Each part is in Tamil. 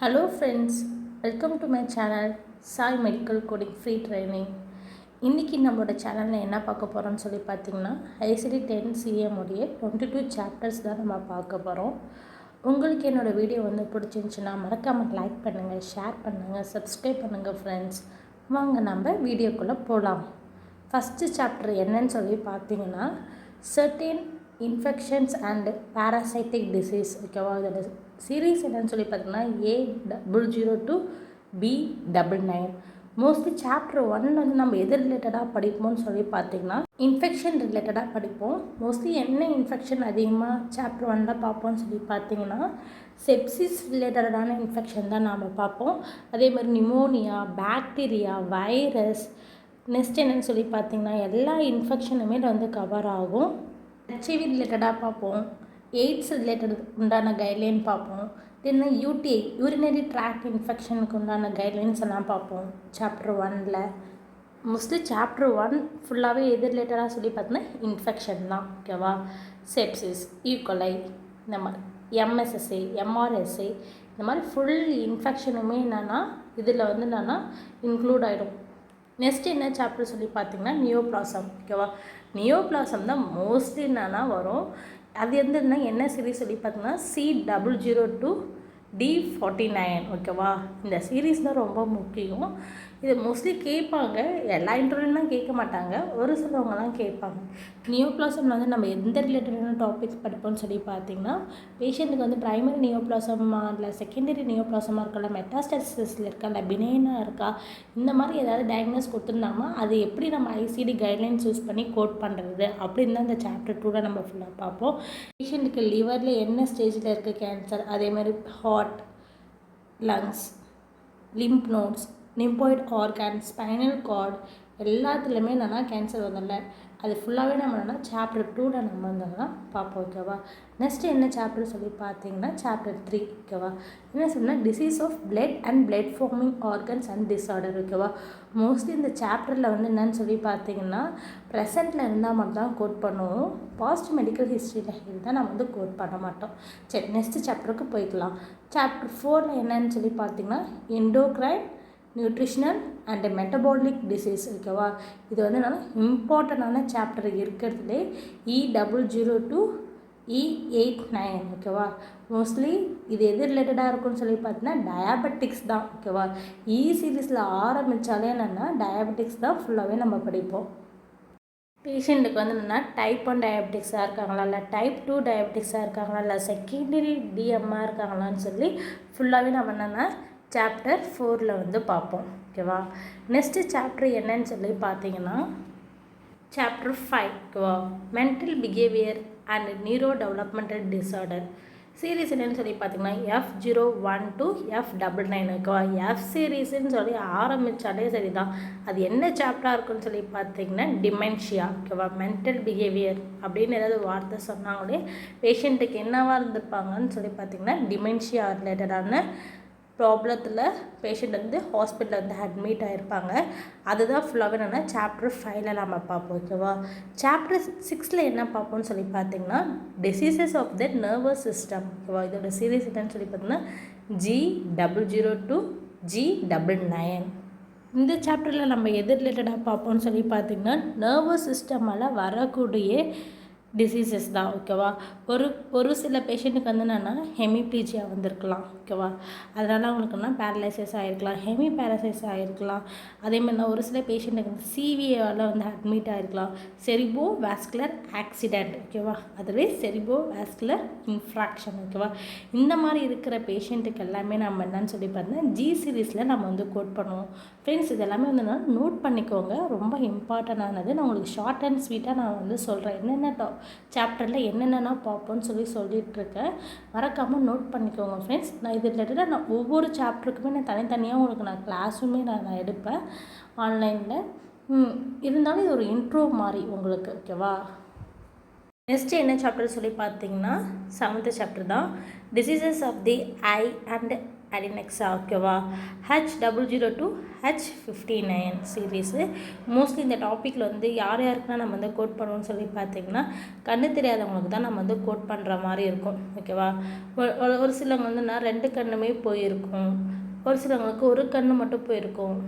Hello friends, welcome to my channel Sai Medical Coding Free Training. இன்றைக்கி நம்மளோட சேனலில் என்ன பார்க்க போகிறோம்னு சொல்லி பார்த்தீங்கன்னா ICD-10-CM உடைய 22 chapters தான் நம்ம பார்க்க போகிறோம். உங்களுக்கு என்னோடய வீடியோ பிடிச்சிருந்துச்சுன்னா மறக்காமல் லைக் பண்ணுங்கள், ஷேர் பண்ணுங்கள், சப்ஸ்கிரைப் பண்ணுங்கள் ஃப்ரெண்ட்ஸ். வாங்க நம்ம வீடியோக்குள்ளே போகலாம். ஃபஸ்ட்டு சாப்டர் என்னன்னு சொல்லி பார்த்தீங்கன்னா சர்டின் இன்ஃபெக்ஷன்ஸ் அண்ட் பேராசைட்டிக் டிசீஸ். ஓகேவா, இதோட சீரீஸ் என்னன்னு சொல்லி பார்த்தீங்கன்னா A002 B99. மோஸ்ட்லி சாப்டர் 1 நம்ம எது ரிலேட்டடாக படிப்போம்னு சொல்லி பார்த்தீங்கன்னா இன்ஃபெக்ஷன் ரிலேட்டடாக படிப்போம். மோஸ்ட்லி என்ன இன்ஃபெக்ஷன் அதிகமாக சாப்டர் 1 பார்ப்போம்னு சொல்லி பார்த்தீங்கன்னா செப்சிஸ் ரிலேட்டடான இன்ஃபெக்ஷன் தான் நாம் பார்ப்போம். அதே மாதிரி நிமோனியா, பாக்டீரியா, வைரஸ். நெக்ஸ்ட் என்னன்னு சொல்லி பார்த்தீங்கன்னா எல்லா இன்ஃபெக்ஷனுமே கவர் ஆகும். HIV ரிலேட்டடாக பார்ப்போம், எய்ட்ஸ் ரிலேட்டட் உண்டான கைட்லைன் பார்ப்போம். தென் UTI யூரினரி ட்ராக்ட் இன்ஃபெக்ஷனுக்கு உண்டான கைட்லைன்ஸ் எல்லாம் பார்ப்போம் சாப்டர் 1. மோஸ்ட்லி சாப்டர் 1 ஃபுல்லாகவே எது ரிலேட்டடாக சொல்லி பார்த்தீங்கன்னா இன்ஃபெக்ஷன் தான். ஓகேவா, செப்சிஸ், ஈகோலை, இந்த மாதிரி MSSA, MRSA, இந்த மாதிரி ஃபுல் இன்ஃபெக்ஷனுமே என்னென்னா இதில் என்னென்னா இன்க்ளூட் ஆகிடும். நெக்ஸ்ட் என்ன சாப்டர் சொல்லி பார்த்தீங்கன்னா நியோப்ளாசம். ஓகேவா, நியோப்ளாசம் தான் மோஸ்ட்லி என்னென்னா வரும். அது என்ன சீரீஸ் சொல்லி பார்த்தீங்கன்னா C002 D49. ஓகேவா, இந்த சீரீஸ் தான் ரொம்ப முக்கியம். இது மோஸ்ட்லி கேட்பாங்க, எல்லா இன்டர்வியூலாம் கேட்க மாட்டாங்க, ஒரு சிலவங்கலாம் கேட்பாங்க. நியோப்ளாசமில் நம்ம எந்த ரிலேட்டடான டாபிக்ஸ் படிப்போம்னு சொல்லி பார்த்தீங்கன்னா பேஷண்ட்டுக்கு ப்ரைமரி நியோப்ளாசமா இல்லை செகண்டரி நியோப்ளாசமாக இருக்கா, இல்லை மெட்டாஸ்டாசிஸில் இருக்கா, இல்லை பினேனாக இருக்கா, இந்த மாதிரி ஏதாவது டயக்னோஸ் கொடுத்துருந்தாங்கன்னா அது எப்படி நம்ம ICD கைட்லைன்ஸ் யூஸ் பண்ணி கோட் பண்ணுறது அப்படின்னு தான் இந்த சாப்டர் 2 நம்ம ஃபுல்லாக பார்ப்போம். பேஷண்ட்டுக்கு லிவரில் என்ன ஸ்டேஜில் இருக்குது கேன்சர், அதே மாதிரி heart, lungs, lymph nodes, lymphoid organ, spinal cord எல்லாத்துலேயுமே கேன்சர் அது ஃபுல்லாகவே நம்ம சாப்டர் 2 நம்ம பார்ப்போம். ஓகேவா, நெக்ஸ்ட் என்ன சாப்டர் சொல்லி பார்த்தீங்கன்னா சாப்டர் 3. ஓகேவா, என்ன சொன்னால் disease of blood and blood forming organs and disorder. ஓகேவா, மோஸ்ட்லி இந்த சாப்டரில் என்னன்னு சொல்லி பார்த்தீங்கன்னா ப்ரெசண்ட்டில் இருந்தால் மட்டும் தான் கோட் பண்ணுவோம். பாஸ்ட் மெடிக்கல் ஹிஸ்ட்ரியில் இருந்தால் நம்ம கோட் பண்ண மாட்டோம். சரி, நெக்ஸ்ட் சாப்டருக்கு போய்க்கலாம். சாப்டர் 4 என்னன்னு சொல்லி பார்த்தீங்கன்னா endocrine, nutritional and metabolic disease. ஓகேவா, இது நல்லா இம்பார்ட்டண்டான சாப்டர் இருக்கிறதுலே E002 E89. ஓகேவா, மோஸ்ட்லி இது எது ரிலேட்டடாக இருக்குன்னு சொல்லி பார்த்தீங்கன்னா டயாபெட்டிக்ஸ் தான். ஓகேவா, சீரீஸில் ஆரம்பித்தாலே என்னென்னா டயாபெட்டிக்ஸ் தான் ஃபுல்லாகவே நம்ம படிப்போம். பேஷண்ட்டுக்கு டைப் 1 டயபெட்டிக்ஸாக இருக்காங்களா, இல்லை டைப் 2 டயபெட்டிக்ஸாக இருக்காங்களா, இல்லை செகண்டரி DMஆ இருக்காங்களான்னு சொல்லி ஃபுல்லாகவே நம்ம சாப்டர் 4 பார்ப்போம். ஓகேவா, நெக்ஸ்ட்டு சாப்டர் என்னன்னு சொல்லி பார்த்தீங்கன்னா சாப்டர் 5. ஓகேவா, mental behaviour and neuro developmental disorder. Series என்னன்னு சொல்லி பார்த்தீங்கன்னா F012 F99. ஓகேவா, F சீரீஸ்ன்னு சொல்லி ஆரம்பித்தாலே சரி தான். அது என்ன சாப்டராக இருக்குன்னு சொல்லி பார்த்தீங்கன்னா டிமென்ஷியா. ஓகேவா, மென்டல் பிஹேவியர் அப்படின்னு ஏதாவது வார்த்தை சொன்னாங்களே பேஷண்ட்டுக்கு என்னவாக இருந்திருப்பாங்கன்னு சொல்லி பார்த்தீங்கன்னா டிமென்ஷியா ரிலேட்டடான ப்ராப்ளத்தில் பேஷண்ட் ஹாஸ்பிட்டலில் அட்மிட் ஆகிருப்பாங்க. அதுதான் ஃபுல்லாகவே சாப்டர் 5 நம்ம பார்ப்போம். ஓகேவா, சாப்டர் 6 என்ன பார்ப்போம்னு சொல்லி பார்த்தீங்கன்னா diseases of the nervous system. ஓகேவா, இதோட சீரீஸ் என்னன்னு சொல்லி பார்த்தீங்கன்னா G002 G99. இந்த சாப்டரில் நம்ம எது ரிலேட்டடாக பார்ப்போம்னு சொல்லி பார்த்தீங்கன்னா நர்வஸ் சிஸ்டமால் வரக்கூடிய டிசீசஸ் தான். ஓகேவா, ஒரு சில பேஷண்ட்டுக்கு என்னென்னா ஹெமிப்ளீஜியா வந்திருக்கலாம். ஓகேவா, அதனால் அவங்களுக்கு பேரலைசிஸ் ஆகிருக்கலாம், ஹெமி பேரலைசிஸ் ஆகிருக்கலாம். அதேமாதிரி ஒரு சில பேஷண்ட்டுக்கு CVAவால் அட்மிட் ஆகிருக்கலாம், செரிபோ வாஸ்குலர் ஆக்சிடெண்ட். ஓகேவா, அதுவே செரிபோ வாஸ்குலர் இன்ஃப்ராக்ஷன். ஓகேவா, இந்த மாதிரி இருக்கிற பேஷண்ட்டுக்கு எல்லாமே நம்ம என்னன்னு சொல்லி பார்த்தீங்கன்னா G சீரீஸில் நம்ம கோட் பண்ணுவோம். ஃப்ரெண்ட்ஸ், இதெல்லாமே நோட் பண்ணிக்கோங்க, ரொம்ப இம்பார்ட்டண்டானது. நான் உங்களுக்கு ஷார்ட் அண்ட் ஸ்வீட்டாக நான் சொல்கிறேன் என்னென்ன சாப்டரில் என்னென்னா பார்ப்போம்னு சொல்லிகிட்ருக்கேன். மறக்காமல் நோட் பண்ணிக்கோங்க ஃப்ரெண்ட்ஸ். நான் இது ரிலேட்டடாக நான் ஒவ்வொரு சாப்டருக்குமே நான் தனித்தனியாக உங்களுக்கு கிளாஸுமே நான் எடுப்பேன் ஆன்லைனில். இருந்தாலும் இது ஒரு இன்ட்ரோ மாதிரி உங்களுக்கு. ஓகேவா, நெக்ஸ்ட்டு என்ன சாப்டர் சொல்லி பார்த்தீங்கன்னா 7th சாப்டர் தான் diseases of the eye and adnexa ஓகேவா. H002 H59 series. மோஸ்ட்லி இந்த டாப்பிக்கில் வந்து யார் யாருக்குன்னா நம்ம வந்து கோட் பண்ணுவோம்னு சொல்லி பார்த்தீங்கன்னா கண்ணு தெரியாதவங்களுக்கு தான் நம்ம வந்து கோட் பண்ணுற மாதிரி இருக்கும் ஓகேவா. ஒரு சிலவங்க வந்து நான் 2 கண்ணுமே போயிருக்கும், ஒரு சிலவங்களுக்கு ஒரு கண்ணு மட்டும் போயிருக்கும்.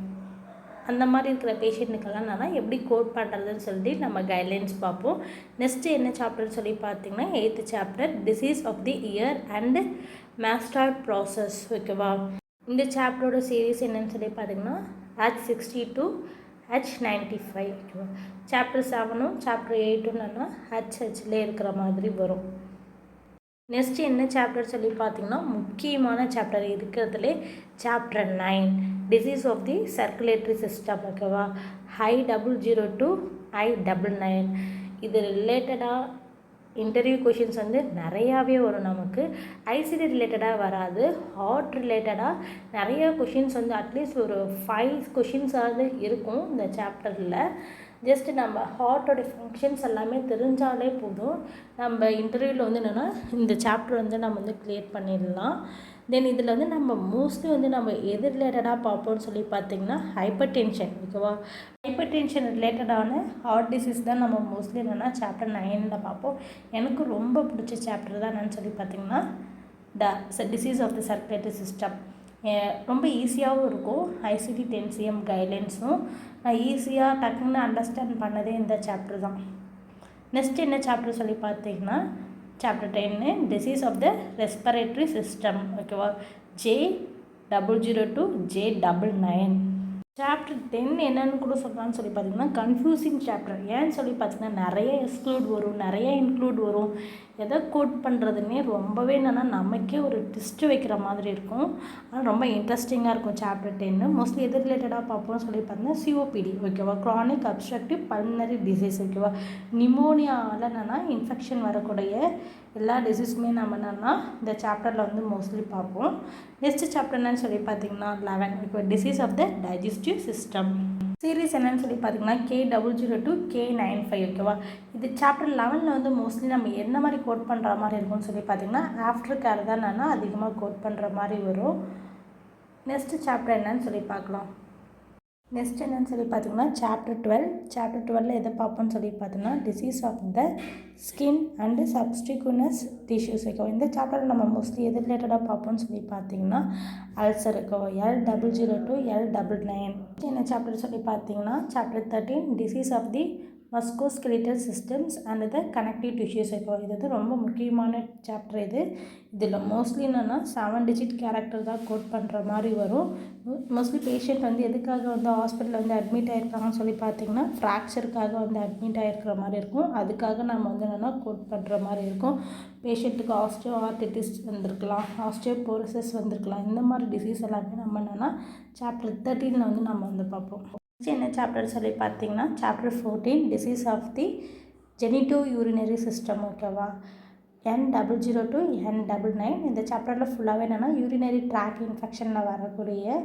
அந்த மாதிரி இருக்கிற பேஷண்ட்டுக்கெல்லாம் நான் எப்படி கோட் பண்ணுறதுன்னு சொல்லி நம்ம கைட்லைன்ஸ் பார்ப்போம். நெக்ஸ்ட்டு என்ன சாப்டர்னு சொல்லி பார்த்தீங்கன்னா 8th chapter disease of the ear and mastoid process ஓகேவா. இந்த சாப்டரோட சீரீஸ் என்னன்னு சொல்லி பார்த்தீங்கன்னா H62 H95 ஓகேவா. சாப்டர் 7ம் சாப்டர் 8ம் என்னன்னா ஹெச்ஹெச்லேயே இருக்கிற மாதிரி வரும். நெக்ஸ்ட்டு என்ன சாப்டர் சொல்லி பார்த்தீங்கன்னா முக்கியமான சாப்டர் இருக்கிறதுலே chapter 9 disease of the circulatory system ஓகேவா. I002 I99 இது ரிலேட்டடாக இன்டர்வியூ கொஷின்ஸ் வந்து நிறையாவே வரும். நமக்கு ஐசிடி ரிலேட்டடாக வராது, ஹார்ட் ரிலேட்டடாக நிறையா கொஷின்ஸ் வந்து அட்லீஸ்ட் ஒரு 5 கொஷின்ஸாவது இருக்கும் இந்த சாப்டரில். ஜஸ்ட்டு நம்ம ஹார்ட்டோட ஃபங்க்ஷன்ஸ் எல்லாமே தெரிஞ்சாலே போதும், நம்ம இன்டர்வியூவில் வந்து என்னென்னா இந்த சாப்டர் வந்து நம்ம வந்து கிளியர் பண்ணிடலாம். தென் இதில் வந்து நம்ம மோஸ்ட்லி வந்து நம்ம எது ரிலேட்டடாக பார்ப்போம்னு சொல்லி பார்த்திங்கன்னா ஹைப்பர் டென்ஷன் ஓகேவா. ஹைப்பர் டென்ஷன் ரிலேட்டடான ஹார்ட் டிசீஸ் தான் நம்ம மோஸ்ட்லி என்னென்னா சாப்டர் 9ல் பார்ப்போம். எனக்கு ரொம்ப பிடிச்ச சாப்டர் தான் என்னன்னு சொல்லி பார்த்திங்கன்னா disease of the circulatory system. ரொம்ப ஈஸியாகவும் இருக்கும். ICD-10-CM கைட்லைன்ஸும் நான் ஈஸியாக டக்குன்னு அண்டர்ஸ்டாண்ட் பண்ணதே இந்த சாப்டர் தான். நெக்ஸ்ட் என்ன சாப்டர் சொல்லி பார்த்தீங்கன்னா chapter 10 disease of the respiratory system ஓகேவா. J002 J99. சாப்டர் 10 என்னன்னு கூட சொல்லலாம்னு சொல்லி பார்த்தீங்கன்னா கன்ஃபியூசிங் சாப்டர். ஏன்னு சொல்லி பார்த்தீங்கன்னா நிறைய எக்ஸ்க்ளூட் வரும், நிறைய இன்க்ளூட் வரும். எதை கோட் பண்ணுறதுன்னே ரொம்பவே என்னென்னா நமக்கே ஒரு ட்விஸ்ட்டு வைக்கிற மாதிரி இருக்கும். ஆனால் ரொம்ப இன்ட்ரெஸ்டிங்காக இருக்கும் சாப்டர் 10. மோஸ்ட்லி எது ரிலேட்டடாக பார்ப்போம்னு சொல்லி பார்த்தீங்கன்னா COPD ஓகேவா, க்ரானிக் அப்ஸ்ட்ரக்டிவ் பல்மனரி டிசீஸ் ஓகேவா. நிமோனியாவில் என்னென்னா இன்ஃபெக்ஷன் வரக்கூடிய எல்லா டிசீஸுமே நம்ம என்னென்னா இந்த சாப்டரில் வந்து மோஸ்ட்லி பார்ப்போம். நெக்ஸ்ட் சாப்டர் என்னன்னு சொல்லி பார்த்தீங்கன்னா 11 இப்போ disease of the digestive system. Series என்னன்னு சொல்லி பார்த்தீங்கன்னா K002 K95 ஓகேவா. இது சாப்டர் 11ல் வந்து மோஸ்ட்லி நம்ம என்ன மாதிரி கோட் பண்ணுற மாதிரி இருக்கும்னு சொல்லி பார்த்தீங்கன்னா ஆஃப்டர் கேர் தான் நான் அதிகமாக கோட் பண்ணுற மாதிரி வரும். நெக்ஸ்ட்டு சாப்டர் என்னன்னு சொல்லி பார்க்கலாம். நெக்ஸ்ட் என்னன்னு சொல்லி பார்த்தீங்கன்னா சாப்டர் 12. சாப்டர் 12 எதை பார்ப்போம்னு சொல்லி பார்த்தீங்கன்னா disease of the skin and subcutaneous tissues ஓகேவா. இந்த சாப்டரில் நம்ம மோஸ்ட்லி எது ரிலேட்டடாக பார்ப்போம்னு சொல்லி பார்த்தீங்கன்னா அல்சர் ஓகேவா. L002 L99. என்ன சாப்டர் சொல்லி பார்த்தீங்கன்னா chapter 13 disease of the musculoskeletal systems and the connective tissues ஓகேவா. இது வந்து ரொம்ப முக்கியமான சாப்டர். இதில் மோஸ்ட்லி என்னென்னா 7 டிஜிட் கேரக்டர் தான் கோட் பண்ணுற மாதிரி வரும். மோஸ்ட்லி பேஷண்ட் வந்து எதுக்காக வந்து ஹாஸ்பிட்டலில் வந்து அட்மிட் ஆகிருக்காங்கன்னு சொல்லி பார்த்தீங்கன்னா ஃப்ராக்சருக்காக வந்து அட்மிட் ஆகிருக்கிற மாதிரி இருக்கும். அதுக்காக நம்ம வந்து என்னென்னா கோட் பண்ணுற மாதிரி இருக்கும். பேஷண்ட்டுக்கு ஆஸ்டியோஆர்த்திட்டிஸ் வந்திருக்கலாம், ஆஸ்டியோபோரோசிஸ் வந்திருக்கலாம். இந்த மாதிரி டிசீஸ் எல்லாமே நம்ம என்னென்னா சாப்டர் 13 வந்து நம்ம வந்து பார்ப்போம். என்ன சாப்டர் சொல்லி பார்த்தீங்கன்னா chapter 14 disease of the genitourinary system ஓகேவா. N002 N99. இந்த சாப்டரில் ஃபுல்லாகவே என்னென்னா யூரினரி ட்ராக் இன்ஃபெக்ஷனில் வரக்கூடிய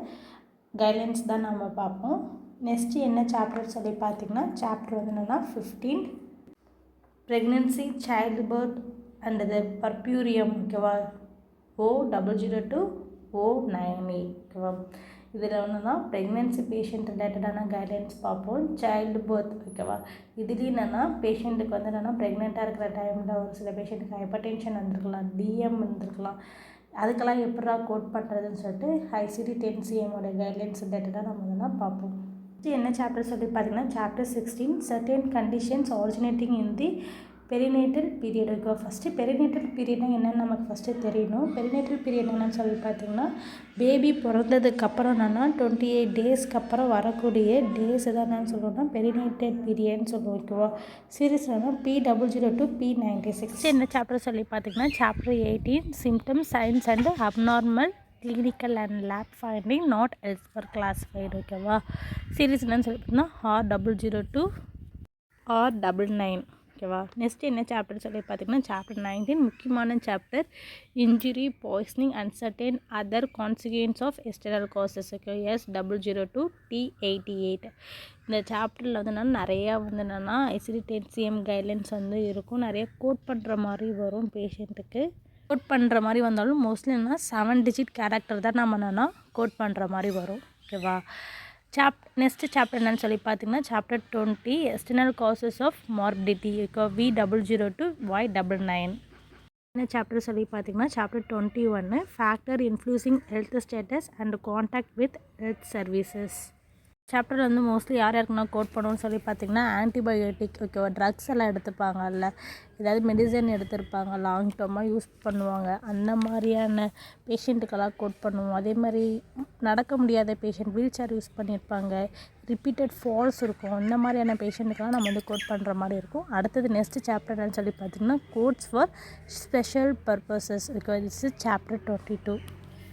கைட்லைன்ஸ் தான் நம்ம பார்ப்போம். நெக்ஸ்ட்டு என்ன சாப்டர் சொல்லி பார்த்தீங்கன்னா சாப்டர் வந்து என்னென்னா 15 pregnancy child birth and the puerperium ஓகேவா. O002 O98 ஓகேவா. இதில் ஒன்றுனா ப்ரெக்னென்சி பேஷண்ட் ரிலேட்டடான கைட்லைன்ஸ் பார்ப்போம். சைல்டு பர்த் ஓகேவா. இதுலேயும் என்னென்னா பேஷண்ட்டுக்கு வந்து என்னென்னா ப்ரெக்னெண்ட்டாக இருக்கிற டைமில் ஒரு சில பேஷண்ட்டுக்கு ஹைப்பர் டென்ஷன் வந்திருக்கலாம், DM வந்திருக்கலாம். அதுக்கெல்லாம் எப்படா கோட் பண்ணுறதுன்னு சொல்லிட்டு ICD-10-CM கைட்லைன்ஸ் ரிலேட்டடாக நம்ம இதெல்லாம் பார்ப்போம். என்ன சாப்டர் சொல்லி பார்த்தீங்கன்னா சாப்டர் 16 சர்டன் கண்டிஷன்ஸ் ஆரிஜினேட்டிங் இன் தி பெரினேட்டல் பீரியட் ஓகே. ஃபஸ்ட்டு பெரினேட்டல் பீரியட்னா என்னென்னு நமக்கு ஃபஸ்ட்டு தெரியணும். பெரினேட்டல் பீரியட் என்னென்னு சொல்லி பார்த்தீங்கன்னா பேபி பிறந்ததுக்கப்புறம் என்னென்னா 28 டேஸ்க்கு அப்புறம் வரக்கூடிய டேஸ் தான் என்னென்னு சொல்கிறோம்னா பெரினேட்டல் பீரியட்னு சொல்லுவோம் ஓகேவா. சீரீஸ் என்னன்னா P002 P96. என்ன சாப்டர் சொல்லி பார்த்தீங்கன்னா chapter 18 symptoms signs and abnormal clinical and lab finding not elsewhere classified ஓகேவா. சீரீஸ் என்னென்னு சொல்லி பார்த்தீங்கன்னா R002 R99 ஓகேவா. நெக்ஸ்ட் என்ன சாப்டர் சொல்லி பார்த்தீங்கன்னா சாப்டர் 19 முக்கியமான chapter injury poisoning and certain other consequences of external causes okay. S002 T88. இந்த சாப்டரில் வந்து என்னென்னா நிறையா வந்து என்னென்னா ICD-10-CM கைட்லைன்ஸ் வந்து இருக்கும். நிறைய கோட் பண்ணுற மாதிரி வரும் பேஷண்ட்டுக்கு. கோட் பண்ணுற மாதிரி வந்தாலும் மோஸ்ட்லி என்னன்னா 7 டிஜிட் கேரக்டர் தான் நம்ம என்னென்னா கோட் பண்ணுற மாதிரி வரும். ஓகேவா? நெக்ஸ்ட்டு சாப்டர் என்னன்னு சொல்லி பார்த்தீங்கன்னா chapter 20 external causes of morbidity V002Y99. என்ன சாப்டர் சொல்லி பார்த்தீங்கன்னா chapter 21 factor influencing health status and contact with health services. Chapter வந்து மோஸ்ட்லி யாருக்குன்னா கோட் பண்ணுவோன்னு சொல்லி பார்த்தீங்கன்னா ஆன்டிபயோட்டிக் ஓகேவா, ட்ரக்ஸ் எல்லாம் எடுத்துப்பாங்கல்ல, ஏதாவது மெடிசன் எடுத்திருப்பாங்க, லாங் டேர்மாக யூஸ் பண்ணுவாங்க, அந்த மாதிரியான பேஷண்ட்டுக்கெல்லாம் கோட் பண்ணுவோம். அதே மாதிரி நடக்க முடியாத பேஷண்ட் வீல் சேர் யூஸ் பண்ணியிருப்பாங்க, ரிப்பீட்டட் ஃபால்ஸ் இருக்கும், இந்த மாதிரியான பேஷண்ட்டுக்கெல்லாம் நம்ம வந்து கோட் பண்ணுற மாதிரி இருக்கும். அடுத்தது நெக்ஸ்ட் சாப்டர் என்னன்னு சொல்லி பார்த்தீங்கன்னா கோட்ஸ் ஃபார் ஸ்பெஷல் பர்பஸஸ் ஓகேவா. திஸ் இஸ் சாப்டர் 22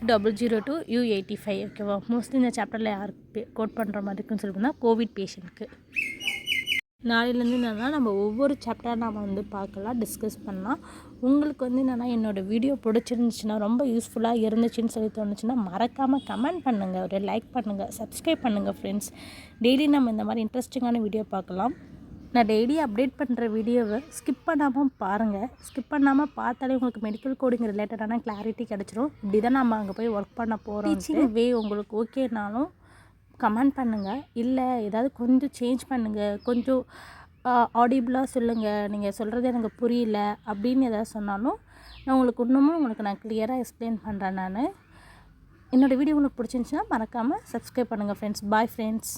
002U85 ஓகேவா. மோஸ்ட்லி இந்த சாப்டரில் யாருக்கு கோட் பண்ணுற மாதிரி இருக்குன்னு சொல்லிட்டுனா கோவிட் பேஷண்ட்க்கு. நாளையிலேருந்து என்னென்னா நம்ம ஒவ்வொரு சாப்டராக நம்ம வந்து பார்க்கலாம், டிஸ்கஸ் பண்ணலாம். உங்களுக்கு வந்து என்னென்னா என்னோடய வீடியோ பிடிச்சிருந்துச்சுன்னா, ரொம்ப யூஸ்ஃபுல்லாக இருந்துச்சுன்னு சொல்லி தோணுச்சுன்னா மறக்காமல் கமெண்ட் பண்ணுங்கள், ஒரு லைக் பண்ணுங்கள், சப்ஸ்கிரைப் பண்ணுங்கள் ஃப்ரெண்ட்ஸ். டெய்லி நம்ம இந்த மாதிரி இன்ட்ரெஸ்டிங்கான வீடியோ பார்க்கலாம். நான் டெய்லி அப்டேட் பண்ணுற வீடியோவை ஸ்கிப் பண்ணாமல் பாருங்கள். ஸ்கிப் பண்ணாமல் பார்த்தாலே உங்களுக்கு மெடிக்கல் கோடிங் ரிலேட்டடான கிளாரிட்டி கிடச்சிரும். இப்படி தான் நம்ம அங்கே போய் ஒர்க் பண்ண போகிறோம். டீச்சிங் வே உங்களுக்கு ஓகேனாலும் கமெண்ட் பண்ணுங்கள், இல்லை ஏதாவது கொஞ்சம் சேஞ்ச் பண்ணுங்கள், கொஞ்சம் ஆடிபிளாக சொல்லுங்கள், நீங்கள் சொல்கிறது எனக்கு புரியல அப்படின்னு எதாவது சொன்னாலும் நான் உங்களுக்கு நான் கிளியராக எக்ஸ்பிளைன் பண்ணுறேன். என்னோடய வீடியோ உங்களுக்கு பிடிச்சிருந்துச்சுன்னா மறக்காமல் சப்ஸ்கிரைப் பண்ணுங்கள் ஃப்ரெண்ட்ஸ். Bye friends.